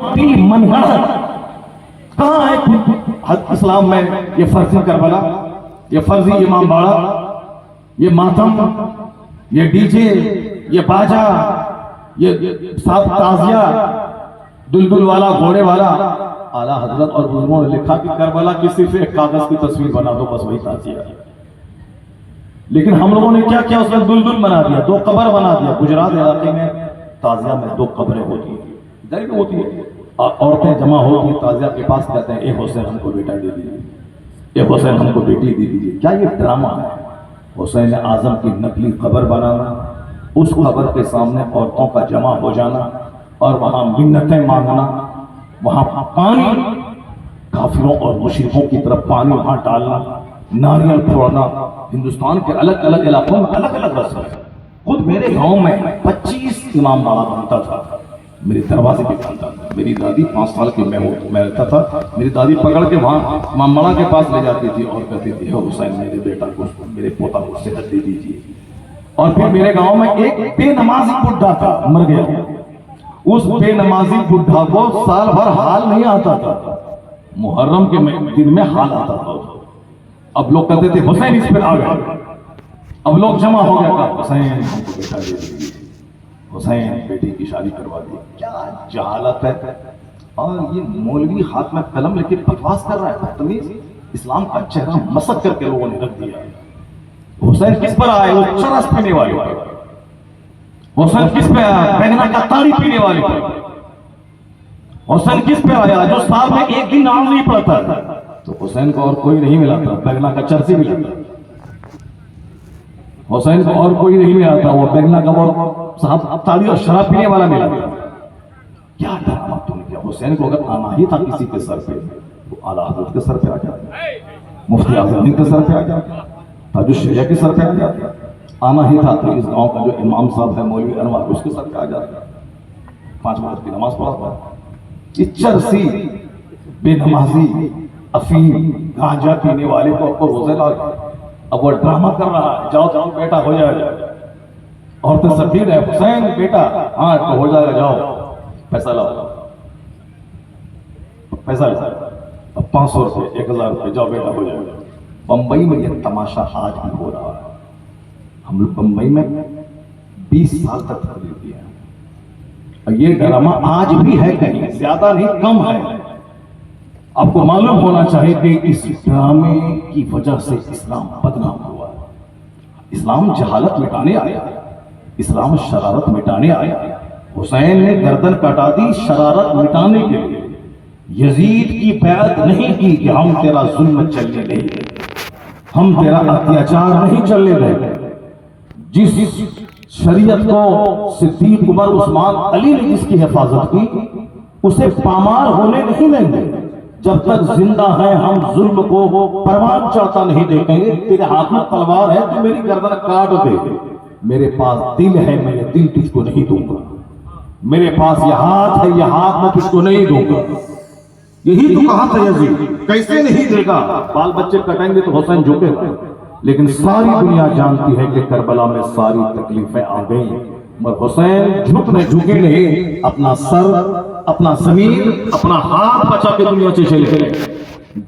مٹی منگڑ کہاں ہے اسلام میں یہ فرضی کربلا، یہ فرضی امام باڑہ، یہ ماتم، یہ ڈی جے، یہ باجا، یہ صاحب تعزیہ، دلدل والا، گھوڑے والا. اعلیٰ حضرت اور بزرگوں نے لکھا کہ کربلا کی صرف ایک کاغذ کی تصویر بنا دو، بس وہی تعزیہ. لیکن ہم لوگوں نے کیا کیا؟ اس میں دلدل بنا دیا، 2 قبر بنا دیا. گجرات علاقے میں تعزیہ میں 2 قبریں ہوتی ہیں، ادھر بھی ہوتی ہیں. عورتیں جمع ہوتی ہیں تعزیہ کے پاس، کہتے ہیں اے حسین ہم کو بیٹا دے دیجیے، اے حسین ہم کو بیٹی دے دیجیے. کیا یہ ڈرامہ ہے؟ حسین اعظم کی نقلی قبر بنانا، اس قبر کے سامنے عورتوں کا جمع ہو جانا اور وہاں منتیں مانگنا، وہاں پانی، کافروں اور مشرکوں کی طرف پانی وہاں ڈالنا، ناریل پھوڑنا. ہندوستان کے الگ الگ علاقوں میں الگ الگ رسم ہے. خود میرے گاؤں میں 25 امام باڑہ بنتا تھا، میرے دروازے پہ بنتا تھا. میری دادی 5 سال کی میں رہتا تھا، میری دادی پکڑ کے وہاں امام باڑہ کے پاس لے جاتی تھی اور کہتی تھی حسین میرے بیٹا کو، میرے پوتا کو صحت دے دیجیے. اور پھر میرے گاؤں میں ایک بے نمازی بڈھا تھا، مر گیا. اس بے نمازی بڈھا کو سال بھر حال نہیں آتا تھا، محرم کے دن میں حال آتا تھا. اب لوگ کہتے تھے حسین اس پہ آ گئے. اب لوگ جمع ہو گیا تھا، حسین ہم کو بیٹا دے دیجیے، حسین بیٹی کی شادی کروا دی. کیا جہالت ہے! اور یہ مولوی ہاتھ میں قلم لے کے بکواس کر رہا ہے، بدتمیز. اسلام کا چہرہ مسخ کر کے لوگوں نے رکھ دیا. حسین کس پر آئے؟ وہ چرس پینے والے پر. حسین کس پہ آیا؟ بینگنا کا تاڑی پینے والے پر. حسین کس پہ آیا؟ جو سال میں ایک دن نماز نہیں پڑھتا تھا. تو حسین کو اور کوئی نہیں ملا تھا، بینگنا کا چرسی ملا تھا. حسین کو اور کوئی نہیں ملا تھا، وہ بینگنا کا وہ صاحب تاڑی اور شراب پینے والا ملا تھا. کیا ڈرامہ تم نے کیا! حسین کو اگر آنا ہی تھا کسی کے سر پہ تو اعلیٰ حضرت کے سر پہ آ جاتا، مفتی اعظم کے سر پہ آ جاتا، تاج الشریعہ کے سر پہ آ جاتا. آنا ہی تھا تو اس گاؤں کا جو امام صاحب ہے مولوی انور، اس کے سر پہ آ جاتا. 5 وقت کی نماز پڑھتا. یہ چرسی، بے نمازی، افیم، گانجا پینے والے کو اب روزے لا گئے. اب وہ ڈرامہ کر رہا ہے، جاؤ جاؤ بیٹا ہو جائے گا. عورتیں سب ٹھیک ہے، حسین بیٹا ہاں تو ہو جائے گا، جاؤ پیسہ لاؤ، پیسہ لاؤ. اب 500 روپے، 1000 روپے، جاؤ بیٹا ہو جائے گا. بمبئی میں یہ تماشا آج بھی ہو رہا ہے. ہم لوگ بمبئی میں 20 سال تک تقریر کیا ہے اور یہ ڈرامہ آج بھی ہے، کہیں زیادہ نہیں کم ہے. آپ کو معلوم ہونا چاہیے کہ اس ڈرامے کی وجہ سے اسلام بدنام ہوا ہے. اسلام جہالت مٹانے آیا، اسلام شرارت مٹانے آیا. حسین نے گردن کٹا دی شرارت مٹانے کے لیے. یزید کی بیعت نہیں کی کہ ہم تیرا ظلم چلنے نہیں دیں گے، ہم تیرا اتیاچار نہیں چلنے دیں گے. جس شریعت کو صدیق، عمر، عثمان، علی نے جس کی حفاظت کی، اسے پامال ہونے نہیں دیں گے. جب تک زندہ ہیں ہم ظلم کو پروان چڑھتا نہیں دیکھیں گے. تیرے ہاتھ میں تلوار ہے تو میری گردن کاٹ دے. میرے پاس دل ہے، میں یہ دل تجھ کو نہیں دوں گا. میرے پاس یہ ہاتھ ہے، یہ ہاتھ میں تجھ کو نہیں دوں گا. یہی تو کہا تھا یزید، کیسے نہیں دے گا؟ بال بچے کٹیں گے تو حسین جھکے گا. لیکن ساری دنیا جانتی ہے کہ کربلا میں ساری تکلیفیں آ گئیں، مگر حسین جھکے نہیں. اپنا سر، اپنا زمین، اپنا ہاتھ بچا کے دنیا سے چلے گئے.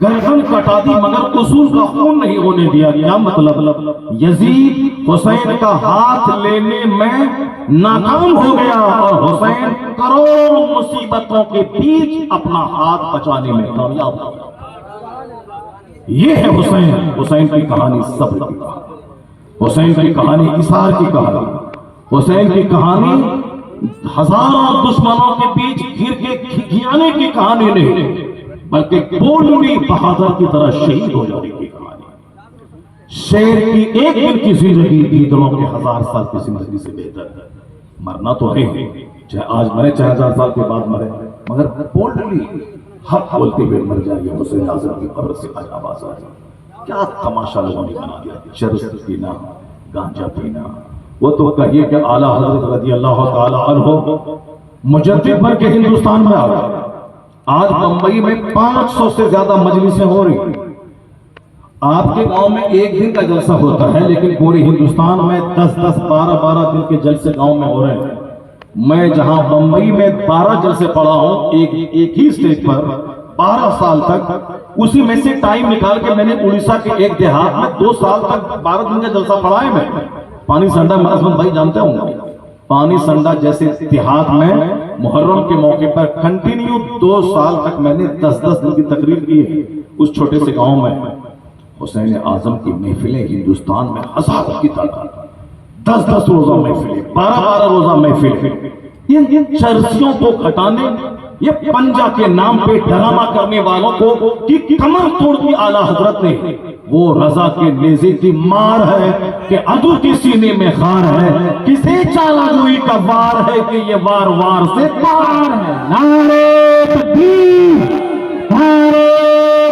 گردن کٹا دی مگر اصول کا خون نہیں ہونے دیا. کیا مطلب؟ یزید حسین کا ہاتھ لینے میں ناکام ہو گیا اور حسین کروڑوں مصیبتوں کے بیچ اپنا ہاتھ بچانے میں کامیاب ہو گیا. یہ ہے حسین. حسین کی کہانی صبر کی کہانی، حسین کی کہانی اصرار کی کہانی، حسین کی کہانی ہزاروں دشمنوں کے بیچ گر کے کھیانے کی کہانی نہیں، بلکہ بولوی بہادر کی طرح شہید ہو جانے کی کہانی. شیر کی ایک دن کی زندگی گیدڑوں کے 1000 سال کی زندگی سے بہتر ہے. مرنا تو ہے، چاہے آج مرے چاہے 1000 سال کے بعد مرے، مگر بولوی حق بولتے ہوئے مر جائے. حسین اعظم کی قبر سے آج آواز آ جائے. کیا تماشا لوگوں نے بنا دیا! چرس پینا، گانجا پینا. وہ تو کہیے کہ اعلیٰ حضرت رضی اللہ تعالی عنہ مجدد بن کے ہندوستان میں آ گئے. آج بمبئی میں 500 سے زیادہ مجلسیں ہو رہی ہیں. آپ کے گاؤں میں ایک دن کا جلسہ ہوتا ہے، لیکن پورے ہندوستان میں 10-10، 12-12 دن کے جلسے گاؤں میں ہو رہے ہیں. میں جہاں بمبئی میں 12 جلسے پڑھا ہوں ایک ہی اسٹیج پر 12 سال تک، اسی میں سے ٹائم نکال کے میں نے اڑیسہ کے ایک دیہات میں 2 سال تک 12 دن کا جلسہ پڑھا ہے میں. پانی سنڈا معظم بھائی جانتے ہوں گے، پانی سنڈا جیسے دیہات میں محرم کے موقع پر کنٹینیو 2 سال تک میں نے 10-10 دن کی تقریر کی ہے اس چھوٹے سے گاؤں میں. حسین اعظم کی محفلیں ہندوستان میں ہزاروں کی تعداد، 10-10 روزہ محفلیں، 12-12 روزہ محفلیں. ان چرسیوں کو ہٹانے، یہ پنجا کے نام پہ ڈرامہ کرنے والوں کو کی کمر توڑ دی اعلیٰ حضرت نے. وہ رضا کے نیزے کی مار ہے کہ عدو کی سینے میں خار ہے، کسے چالہ جوئی کا وار ہے کہ یہ وار وار سے پار ہے. نعرے تکبیر، نعرے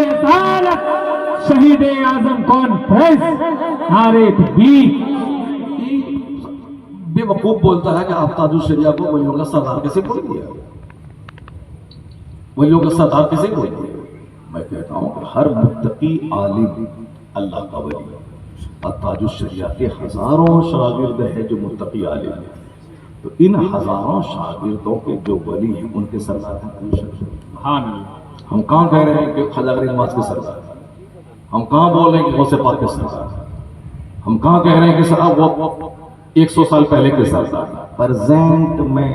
رسالت، شہید اعظم کانفرنس، نعرے تکبیر. بے وقوف بولتا ہے کہ آپ تاج الشریعہ کو ولیوں کا سردار کیسے بول دیا، ولیوں کا سردار کیسے بول دیا. میں کہتا ہوں کہ ہر متقی عالم اللہ کا ولی ہے، اور تاج الشریعہ کے ہزاروں شاگرد ہیں جو متقی عالم ہیں. تو ان ہزاروں شاگردوں کے جو ولی ہیں ان کے سردار ہیں تاج الشریعہ. ہم کہاں کہہ رہے ہیں کہ خواجہ غریب نواز کے سردار، ہم کہاں بول رہے ہیں کہ غوث پاک کے سردار، ہم کہاں کہہ رہے ہیں کہ صاحب وہ 100 سال پہلے کے سردار. پرزینٹ میں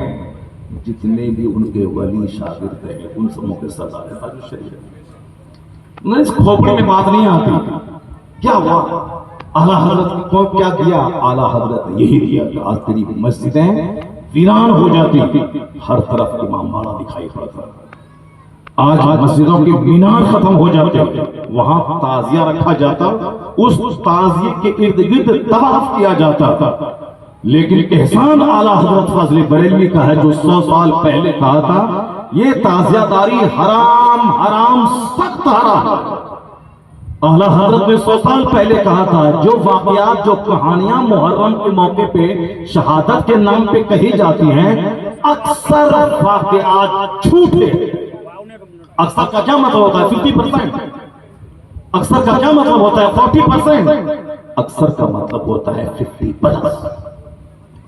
جتنے بھی ان کے ولی شاگرد ہیں ان سبوں کے سردار ہے تاج الشریعہ. اس کھوپڑی میں بات نہیں آتی. کیا ہوا اعلیٰ حضرت کو کیا دیا؟ اعلیٰ حضرت نے یہی دیا کہ آج تیری مسجدیں ویران ہو جاتی، ہر طرف امام باڑہ دکھائی پڑتا. آج مسجدوں کی مینار ختم ہو جاتے، وہاں تعزیہ رکھا جاتا، اس تعزیے کے ارد گرد طواف کیا جاتا. لیکن احسان اعلیٰ حضرت فضل بریلوی کا ہے جو 100 سال پہلے کہا تھا یہ تعزیہ داری حرام حرام سخت حرام. اعلیٰ حضرت نے 100 سال پہلے کہا تھا جو واقعات جو کہانیاں محرم کے موقع پہ شہادت کے نام پہ کہی جاتی ہیں اکثر واقعات جھوٹے. اکثر کا کیا مطلب ہوتا ہے؟ 50%. اکثر کا کیا مطلب ہوتا ہے؟ 40%. اکثر کا مطلب ہوتا ہے 50+.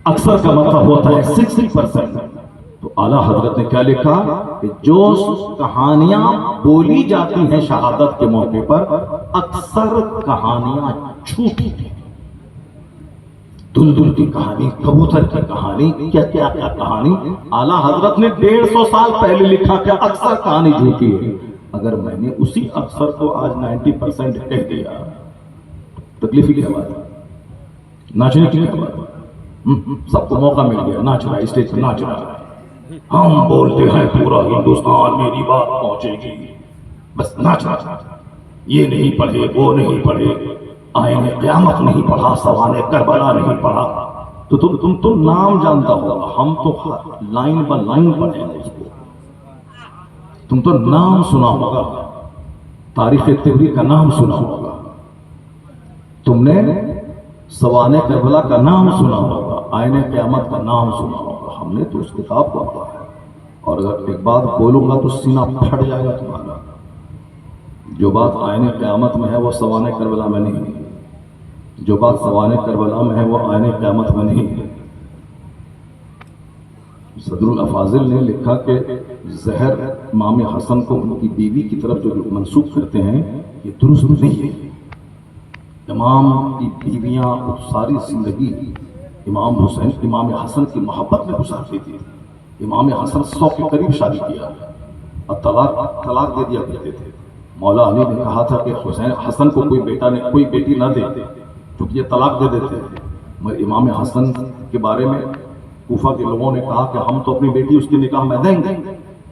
اکثر کا مطلب ہوتا ہے 60%. تو اعلیٰ حضرت نے کیا لکھا کہ جو کہانیاں بولی جاتی ہیں شہادت کے موقع پر اکثر کہانیاں جھوٹی ہیں. دلدل کی کہانی، کبوتر کی کہانی، کیا کیا کیا کہانی. اعلیٰ حضرت نے 150 سال پہلے لکھا کہ اکثر کہانی جھوٹی ہے. اگر میں نے اسی اکثر کو آج 90% کہہ دیا، تکلیف کی کیا بات ہے؟ ناچنے کی کیا بات ہے؟ سب کو موقع مل گیا، ناچ رہا ہے، اسٹیج پہ ناچ رہا ہے. ہم بولتے ہیں پورا ہندوستان میری بات پہنچے گی، بس ناچ رہا ہے. یہ نہیں پڑھے، وہ نہیں پڑھے، آئین قیامت نہیں پڑھا، سوانح کربلا نہیں پڑھا. تو تم تو نام جانتا ہوگا، ہم تو لائن با لائن پڑھیں گے اس کو. تم تو نام سنا ہوگا، تاریخ طبری کا نام سنا ہوگا، تم نے سوانح کربلا کا نام سنا ہوگا، آئین قیامت کا نام سنا ہوگا. ہم نے تو اس کتاب کو پڑھا ہے. اور اگر ایک بات بولوں گا تو سینہ پھٹ جائے گا تمہارا. جو بات آئین قیامت میں ہے وہ سوانح کربلا میں نہیں ہے، جو بات سوانح کربلا میں ہے وہ آئین قیامت میں نہیں ہے. صدر الافاضل نے لکھا کہ زہر امام حسن کو ان کی بیوی کی طرف جو منسوخ کرتے ہیں یہ درست نہیں ہے. امام کی بیویاں ساری زندگی امام حسین امام حسن کی محبت میں گزارتی تھی. امام حسن 100 کے قریب شادی کیا اور طلاق دے دیا کرتے تھے. مولا علی نے کہا تھا کہ حسین حسن کو کوئی بیٹی نہ دے کیونکہ یہ طلاق دے دیتے ہیں. مگر امام حسن کے بارے میں کوفہ کے لوگوں نے کہا کہ ہم تو اپنی بیٹی اس کی نکاح میں دیں گے،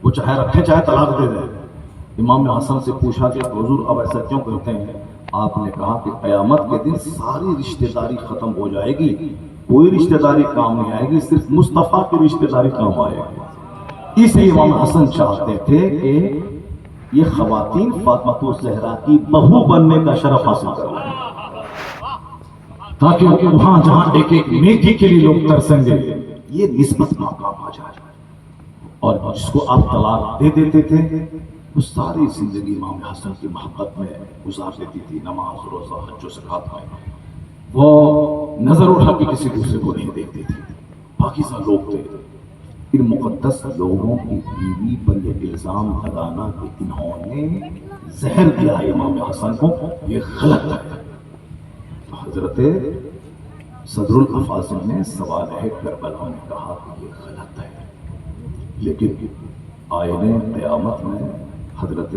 وہ چاہے رکھے چاہے طلاق دے دیں. امام حسن سے پوچھا کہ حضور اب ایسا کیوں کرتے ہیں؟ آپ نے کہا کہ قیامت کے دن ساری رشتہ داری ختم ہو جائے گی، کوئی رشتہ داری کام نہیں آئے گی، صرف مصطفیٰ کی رشتہ داری کام آئے گی. اس لیے امام حسن چاہتے تھے کہ یہ خواتین فاطمہ الزہرا کی بہو بننے کا شرف حاصل کریں تاکہ وہاں جہاں ایک ایک نیکی کے لیے لوگ ترسیں گے یہ نسبت مقام آ جائے. اور جس کو آپ طلاق دے دیتے تھے وہ ساری زندگی امام حسن کی محبت میں گزار دیتی تھی، نماز روزہ حج و زکات میں. وہ نظر اٹھا کے کسی دوسرے کو نہیں دیکھتی تھی. پاکیزہ لوگ تھے، ان مقدس لوگوں کی بیوی پر یہ الزام لگانا کہ انہوں نے زہر دیا ہے امام حسن کو، یہ غلط ہے۔ حضرت صدر الافاضل نے سوالہ کربلا میں کہا کہ یہ غلط ہے، لیکن آئین قیامت میں حضرت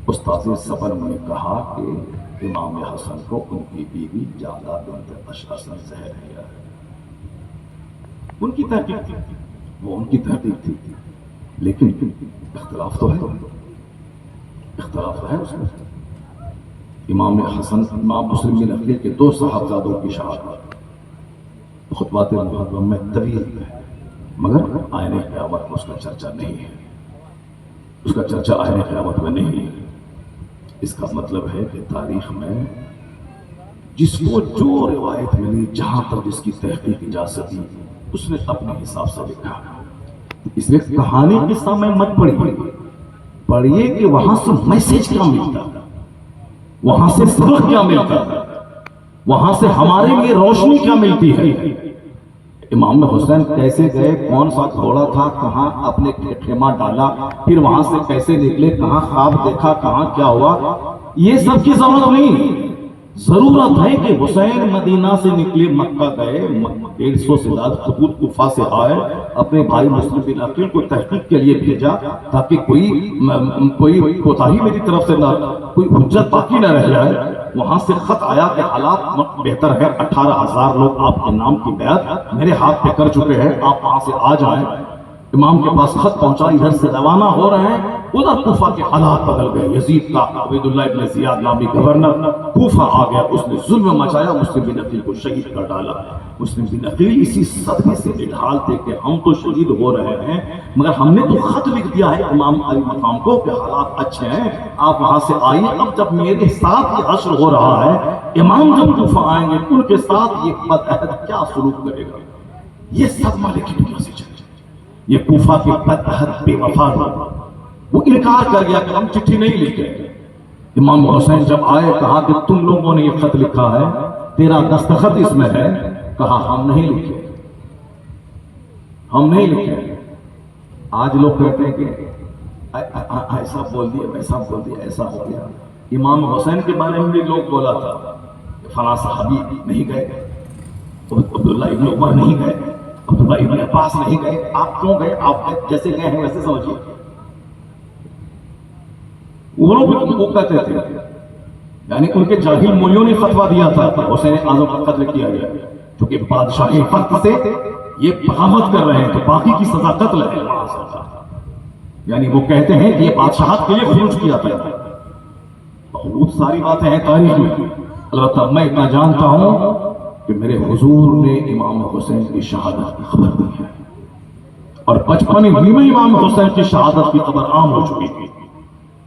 استاذ صبر نے کہا کہ امام حسن کو ان کی بیوی جعدہ بنت اشعث نے زہر دیا ہے۔ ان کی تحقیق تھی، وہ ان کی تحقیق تھی، لیکن اختلاف تو ہے، اختلاف تو ہے اس میں۔ امام حسن، امام مسلم بن عقیل کے 2 صاحبزادوں کی شہادت خطبات محرم میں طویل ہے، مگر آئین قیامت میں اس کا چرچا نہیں ہے، اس کا چرچا آئین قیامت میں نہیں ہے۔ اس کا مطلب ہے کہ تاریخ میں جس کو جو روایت ملی، جہاں پر جس کی تحقیق اجازت دی، اس نے اپنے حساب سے لکھا۔ اس لیے کہانی قصہ میں مت پڑھیے کہ وہاں سے میسج کیا ملتا، وہاں سے سبق کیا ملتا، وہاں سے ہمارے لیے روشنی کیا ملتی ہے۔ امام حسین کیسے گئے، کون سا گھوڑا تھا، کہاں اپنے خیمہ ڈالا، پھر وہاں سے کیسے نکلے، کہاں خواب دیکھا، کہاں کیا ہوا، یہ سب کی ضرورت نہیں۔ ضرورت ہے کہ حسین مدینہ سے نکلے، مکہ گئے، 150 سے زیادہ خطوط کوفہ سے آئے، اپنے بھائی مسلم بن عقیل کو تحقیق کے لیے بھیجا تاکہ کوئی کوتاہی میری طرف سے نہ، کوئی حجت باقی نہ رہ جائے۔ وہاں سے خط آیا کہ حالات بہتر ہے، 18,000 لوگ آپ کے نام کی بیعت میرے ہاتھ پہ کر چکے ہیں، آپ وہاں سے آ جائیں۔ امام کے پاس خط پہنچا، ادھر سے روانہ ہو رہے ہیں، ادھر کوفہ کے حالات بدل گئے۔ یزید کا عبید اللہ ابن زیاد نامی گورنر کوفہ آ گیا، اس نے ظلم مچایا، مسلم بن عقیل کو شہید کر ڈالا۔ مسلم بن عقیل اسی صدمے سے بحال تھے کہ ہم تو شہید ہو رہے ہیں، مگر ہم نے تو خط لکھ دیا ہے امام علی مقام کو کہ حالات اچھے ہیں، آپ وہاں سے آئیے۔ اب جب میرے ساتھ یہ حشر ہو رہا ہے، امام جب کوفہ آئیں گے ان کے ساتھ یہ بدعہد کیا سلوک کرے گا، یہ صدمہ لیکن دنیا سے چلے۔ یہ کوفہ کے بدعہد بے وفا وہ انکار کر گیا کہ ہم چٹھی نہیں لکھے۔ امام حسین جب آئے، کہا کہ تم لوگوں نے یہ خط لکھا ہے، تیرا دستخط اس میں ہے، کہا ہم نہیں لکھے، ہم نہیں لکھے۔ آج لوگ کہتے ہیں کہ ایسا بول دیا، ویسا بول دیا، ایسا ہو گیا۔ امام حسین کے بارے میں بھی لوگ بولا تھا کہ فلاں صحابی نہیں گئے، عبداللہ ابن عمر نہیں گئے، عبداللہ ابن عباس نہیں گئے، آپ کیوں گئے؟ آپ جیسے گئے ہیں ویسے سمجھیے۔ وہ لوگ کہتے تھے، یعنی ان کے جاہل مولیوں نے فتویٰ دیا تھا کہ حسین اعظم کا قتل کیا گیا، چونکہ بادشاہی وقت سے یہ بغاوت کر رہے ہیں تو باقی کی سزا قتل ہے۔ یعنی وہ کہتے ہیں کہ یہ بادشاہت کے لیے خروج کیا تھا۔ بہت ساری باتیں ہیں تاریخ میں، البتہ میں اتنا جانتا ہوں کہ میرے حضور نے امام حسین کی شہادت کی خبر دی ہے، اور بچپن ہی میں امام حسین کی شہادت کی خبر عام ہو چکی تھی،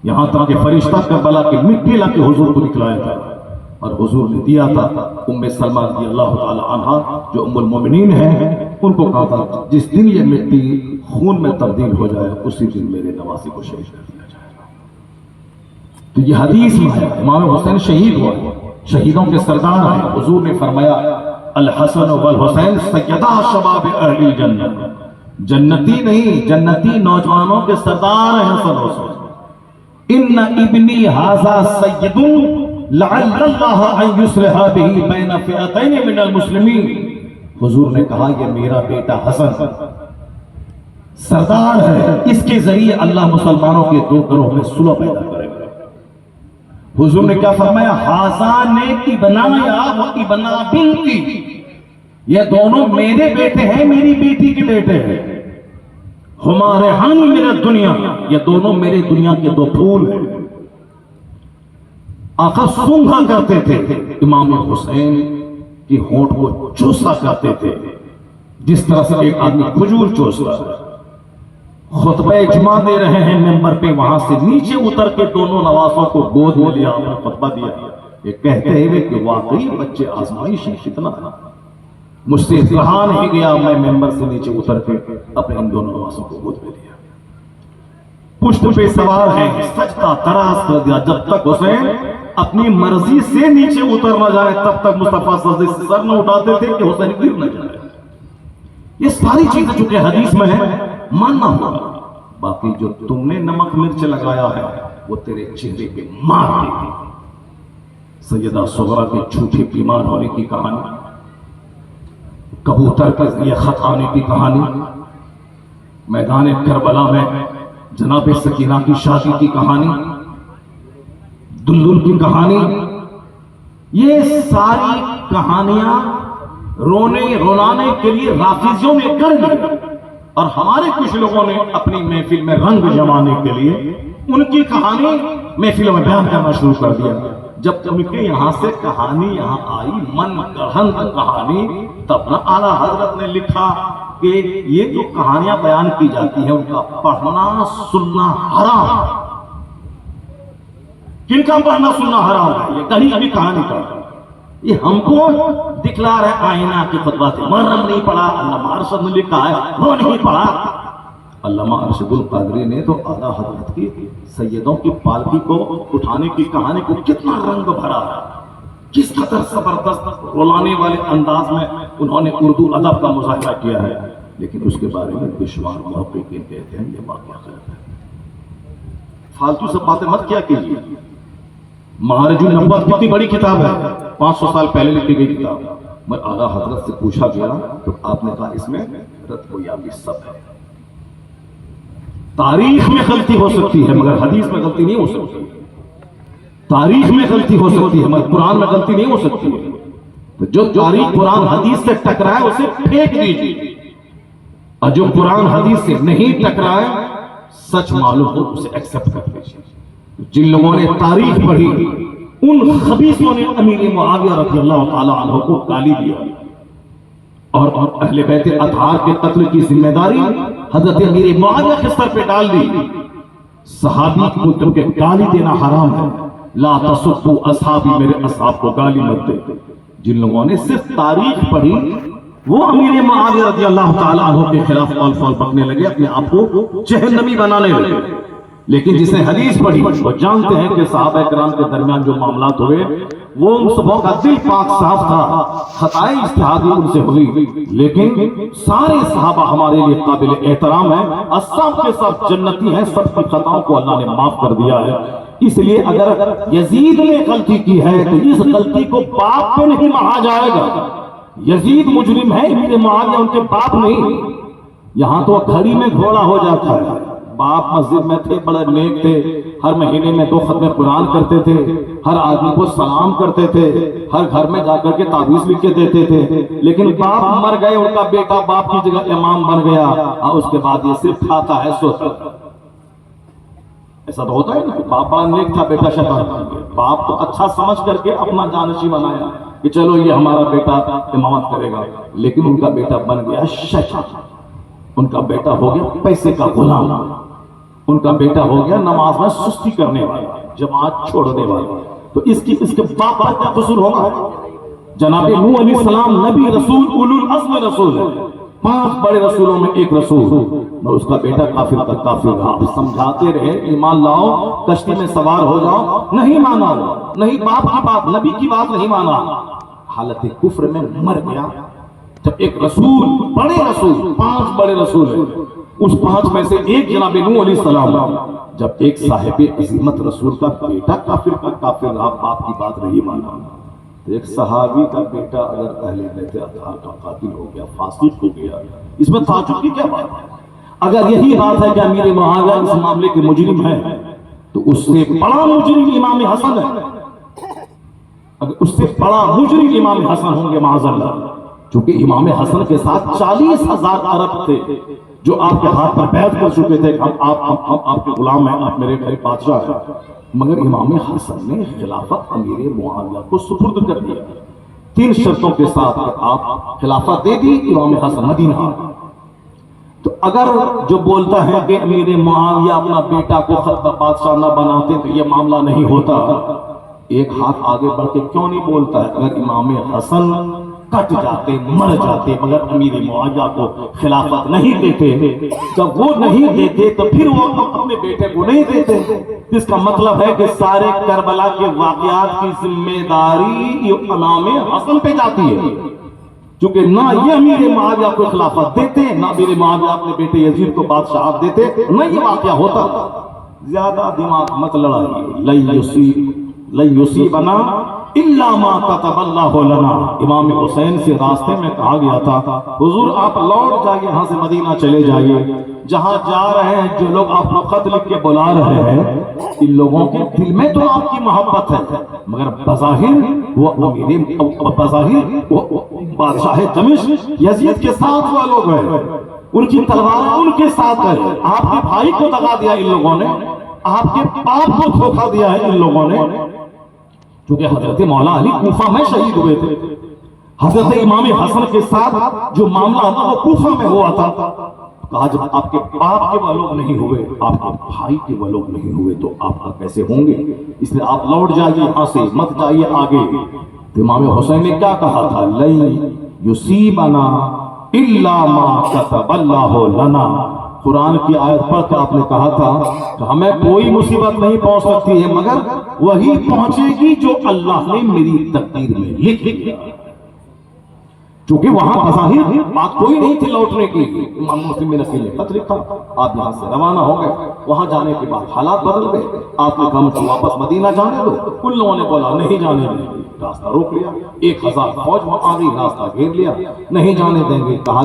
یہاں تک کہ فرشتہ کربلا کی مٹی لا کے حضور کو دکھلایا تھا، اور حضور نے دیا تھا۔ ام سلمہ رضی اللہ تعالی عنہا جو ام المومنین ہیں، ان کو کہا تھا جس دن یہ مٹی خون میں تبدیل ہو جائے اسی دن میرے نواسے کو شہید کر دیا جائے گا۔ تو یہ حدیث میں ہے، امام حسین شہید ہوئے، شہیدوں کے سردار ہیں۔ حضور نے فرمایا الحسن والحسین سیدا شباب اہل الجنہ، جنتی نہیں، جنتی نوجوانوں کے سردار ہیں حسن حسین۔ ان ابنی ھذا سید لعل اللہ ان یصلح بہ بین فئتین من المسلمین۔ حضور نے کہا یہ میرا بیٹا حسن سردار ہے، اس کے ذریعے اللہ مسلمانوں کے 2 گروہ میں صلح پیدا کرے گا۔ حضور نے کیا فرمایا؟ ھذا نیک ابنایا و ابنا بنتی، یہ دونوں میرے بیٹے ہیں، میری بیٹی کے بیٹے ہیں۔ ہمارے ہم میرے دنیا، یہ دونوں میرے دنیا کے 2 پھول ہیں۔ آقا سونگھا کرتے تھے امام حسین کی ہونٹ کو چوسا کرتے تھے، جس طرح سے ایک آدمی کھجور چوستا ہے۔ خطبہ جمعہ دے رہے ہیں ممبر پہ، وہاں سے نیچے اتر کے دونوں نواسوں کو گود میں لیا اور خطبہ دیا، یہ کہتے ہوئے کہ واقعی بچے آزمائش ہے، کتنا مجھ سے رہا نہیں گیا، میں ممبر سے نیچے اتر کے اپنے ان دونوں نواسوں کو گود میں لیا۔ پشت پہ سوار ہیں، سجدہ دراز کر دیا، جب تک حسین اپنی مرضی سے نیچے اتر نہ جائے تب تک مصطفیٰ سجدے سے سر نہ اٹھاتے تھے کہ حسین گر نہ جائے۔ یہ ساری چیزیں چونکہ حدیث میں ہے ماننا ہوگا. باقی جو تم نے نمک مرچ لگایا ہے وہ تیرے چہرے پہ مار دے گی. سیدہ صغرا کے جھوٹے بیمار ہونے کی کہانی، کبوتر کے ذریعے خط آنے کی کہانی، میدان کربلا میں جناب سکینہ کی شادی کی کہانی، دلدل کی کہانی، یہ ساری کہانیاں رونے رونانے کے لیے رافضیوں نے کر لی، اور ہمارے کچھ لوگوں نے اپنی محفل میں رنگ جمانے کے لیے ان کی کہانی محفلوں میں بیان کرنا شروع کر دیا. جب ان کے یہاں سے کہانی یہاں آئی، من گڑھنت کہانی، تب نہ اعلیٰ حضرت نے لکھا کہ یہ جو کہانیاں بیان کی جاتی ہیں ان کا پڑھنا سننا حرام. کن کا پڑھنا سننا حرام ہے؟ یہ کہیں ابھی کہانی کا، یہ ہم کو دکھلا رہے آئینہ کی فتویٰ سے. محرم نہیں پڑھا، علامہ ارشد نے لکھا ہے وہ نہیں پڑھا. علامہ ارشد القادری نے تو اعلیٰ حضرت کی سیدوں کی پالکی کو اٹھانے کی کہانی کو کتنا رنگ بھرا ہے، کس قدر زبردست رولانے والے انداز میں انہوں نے اردو ادب کا مظاہرہ کیا ہے. لیکن اس کے بارے میں بشمار محققین کہتے ہیں یہ واقعہ غلط ہے. فالتو سے باتیں مت کیا کیجیے. معارج النبوت کتنی بڑی کتاب ہے، 500 سال پہلے لکھی گئی کتاب. میں اعلیٰ حضرت سے پوچھا گیا تو آپ نے کہا اس میں رت و یابی سب ہے. تاریخ میں غلطی ہو سکتی ہے مگر حدیث میں غلطی نہیں ہو سکتی. تاریخ میں غلطی ہو سکتی ہے مگر قرآن میں غلطی نہیں ہو سکتی ہے. تو جو تاریخ قرآن حدیث سے ٹکرائے اسے پھینک دیجیے، اور جو قرآن حدیث سے نہیں ٹکرائے سچ معلوم ہو اسے ایکسپٹ کر لیجیے. جن لوگوں نے تاریخ پڑھی ان خبیثوں نے امیر معاویہ رضی اللہ تعالی عنہ کو گالی دیا، اور اہل بیت اطہار کے قتل کی ذمہ داری حضرت امیر معاویہ کے سر پہ ڈال دی. صحابی کو کیونکہ گالی دینا حرام ہے، لا تسبوا اصحابی، میرے اصحاب کو گالی مت دے. جن لوگوں نے صرف تاریخ پڑھی وہ امیر معاویہ رضی اللہ تعالی عنہ کے خلاف قول فول بکنے لگے، اپنے آپ کو جہنمی بنانے لگے. لیکن جس نے حدیث پڑھی وہ جانتے ہیں کہ صحابہ کرام کے درمیان جو معاملات ہوئے وہ ان سبوں کا دل پاک صاف تھا، خطائیں اجتہادی ان سے ہوئی، لیکن سارے صحابہ ہمارے لیے قابل احترام ہیں، اور سب کے سب جنتی ہیں، سب کی خطاؤں کو اللہ نے معاف کر دیا ہے. اس لیے اگر یزید نے غلطی کی ہے تو اس غلطی کو باپ پہ نہیں مہا جائے گا. یزید مجرم ہے، امیر معاویہ ان کے باپ نہیں. یہاں تو گھڑی میں گھوڑا ہو جاتا ہے. باپ مسجد میں تھے، بڑے نیک تھے، ہر مہینے میں 2 ختم قرآن کرتے تھے، ہر آدمی کو سلام کرتے تھے، ہر گھر میں جا کر کے تعویذ لکھ کے دیتے تھے. لیکن باپ مر گئے، ان کا بیٹا باپ کی جگہ امام بن گیا، اور اس کے بعد یہ صرف کھاتا ہے سوتا ہے. ایسا تو ہوتا ہے نا، باپ بڑا نیک تھا، بیٹا شیطان بن گیا. باپ تو اچھا سمجھ کر کے اپنا جانشین بنایا کہ چلو یہ ہمارا بیٹا امامت کرے گا، لیکن ان کا بیٹا بن گیا شیطان. ان کا بیٹا ہو گیا پیسے کا غلام، ان کا بیٹا ہو گیا نماز میں سستی کرنے والا، جماعت چھوڑنے والا. تو اس کے باپ کا کیا قصور ہوگا؟ جناب نوح علیہ السلام نبی رسول اولو العزم رسول ہے، 5 بڑے رسولوں میں ایک رسول، اور اس کا بیٹا کافر کا کافر رہا. آپ سمجھاتے رہے ایمان لاؤ، کشتی میں سوار ہو جاؤ، نہیں مانا، نہیں باپ کی بات، نبی کی بات نہیں مانا، حالت کفر میں مر گیا. جب ایک رسول، بڑے رسول، 5 بڑے رسول ہیں، اس 5 میں سے ایک جناب نوح علیہ السلام، جب ایک صاحب عظیمت رسول کا بیٹا کافر کا کافر رہا، باپ کی بات نہیں مانا، تو ایک صحابی کا بیٹا اگر اہل بیت اطہار کا قاتل ہو گیا، فاسق ہو گیا، اس میں تعجب کی کیا بات ہے؟ اگر یہی بات ہے کہ امیر معاویہ اس معاملے کے مجرم ہے تو اس سے بڑا مجرم امام حسن ہے. اگر اس سے بڑا مجرم امام حسن ہوں گے معاذ اللہ، چونکہ امام حسن کے ساتھ 40,000 عرب تھے جو آپ کے ہاتھ پر بیعت کر چکے تھے، ہم آپ کے غلام ہیں، آپ میرے بادشاہ ہیں. مگر امام حسن نے خلافت امیر معاویہ کو سپرد کر دیا 3 شرطوں کے ساتھ. آپ خلافت دے دی، امام حسن مدینہ. تو اگر جو بولتا ہے کہ امیر معاویہ اپنا بیٹا کو خلیفہ بادشاہ نہ بناتے تو یہ معاملہ نہیں ہوتا، ایک ہاتھ آگے بڑھ کے کیوں نہیں بولتا ہے؟ اگر امام حسن کٹ جاتے، مر جاتے، مگر امیر معاویہ کو خلافت نہیں دیتے، جب وہ نہیں دیتے تو پھر وہ اپنے بیٹے کو نہیں دیتے. اس کا مطلب ہے کہ سارے کربلا کے واقعات کی ذمہ داری امام حسن پہ جاتی ہے. چونکہ نہ یہ امیر معاویہ کو خلافت دیتے، نہ امیر معاویہ اپنے بیٹے یزید کو بادشاہت دیتے، نہ یہ واقعہ ہوتا۔ زیادہ دماغ مت لڑائیے، لن یصیبنا الا ما كتب اللہ لنا۔ امام حسین سے راستے میں کہا گیا تھا حضور آپ لوٹ جائیے یہاں سے، مدینہ چلے جائیے، جہاں جا رہے ہیں جو لوگ آپ کو خط لکھ کے بلا رہے ہیں ان لوگوں کے دل میں تو آپ کی محبت ہے، مگر بظاہر وہ بادشاہ دمشق یزید کے ساتھ وہ لوگ ہیں، ان کی تلوار ان کے ساتھ ہے۔ آپ کے بھائی کو دگا دیا ان لوگوں نے، آپ کے باپ کو دھوکا دیا ہے ان لوگوں نے۔ چونکہ حضرت مولا علی کوفہ میں شہید ہوئے تھے، حضرت امام حسن کے ساتھ جو معاملہ تھا وہ کوفہ میں ہوا تھا۔ کہا جب آپ کے باپ کے وہ لوگ نہیں ہوئے، آپ کے بھائی کے وہ لوگ نہیں ہوئے تو آپ کا کیسے ہوں گے؟ اس لیے آپ لوٹ جائیے یہاں سے، مت جائیے آگے۔ تو امام حسین نے کیا کہا تھا؟ لن یصیبنا الا ما كتب اللہ لنا۔ قرآن کی آیت پڑھ کے آپ نے کہا تھا کہ ہمیں کوئی مصیبت نہیں پہنچ سکتی ہے مگر وہی پہنچے گی جو اللہ نے میری تقدیر میں لکھ دیا۔ چونکہ وہاں بظاہر بات کوئی نہیں تھی لوٹنے کی، امام مسلم نے اکیلے خط لکھا، آپ یہاں سے روانہ ہو گئے۔ وہاں جانے کے بعد حالات بدل گئے، آپ نے کہا مجھے واپس مدینہ جانے دو، ان لوگوں نے بولا نہیں جانے دیں گے، راستہ روک لیا، 1000 فوج وہاں آ گئی، راستہ گھیر لیا، نہیں جانے دیں گے، کہا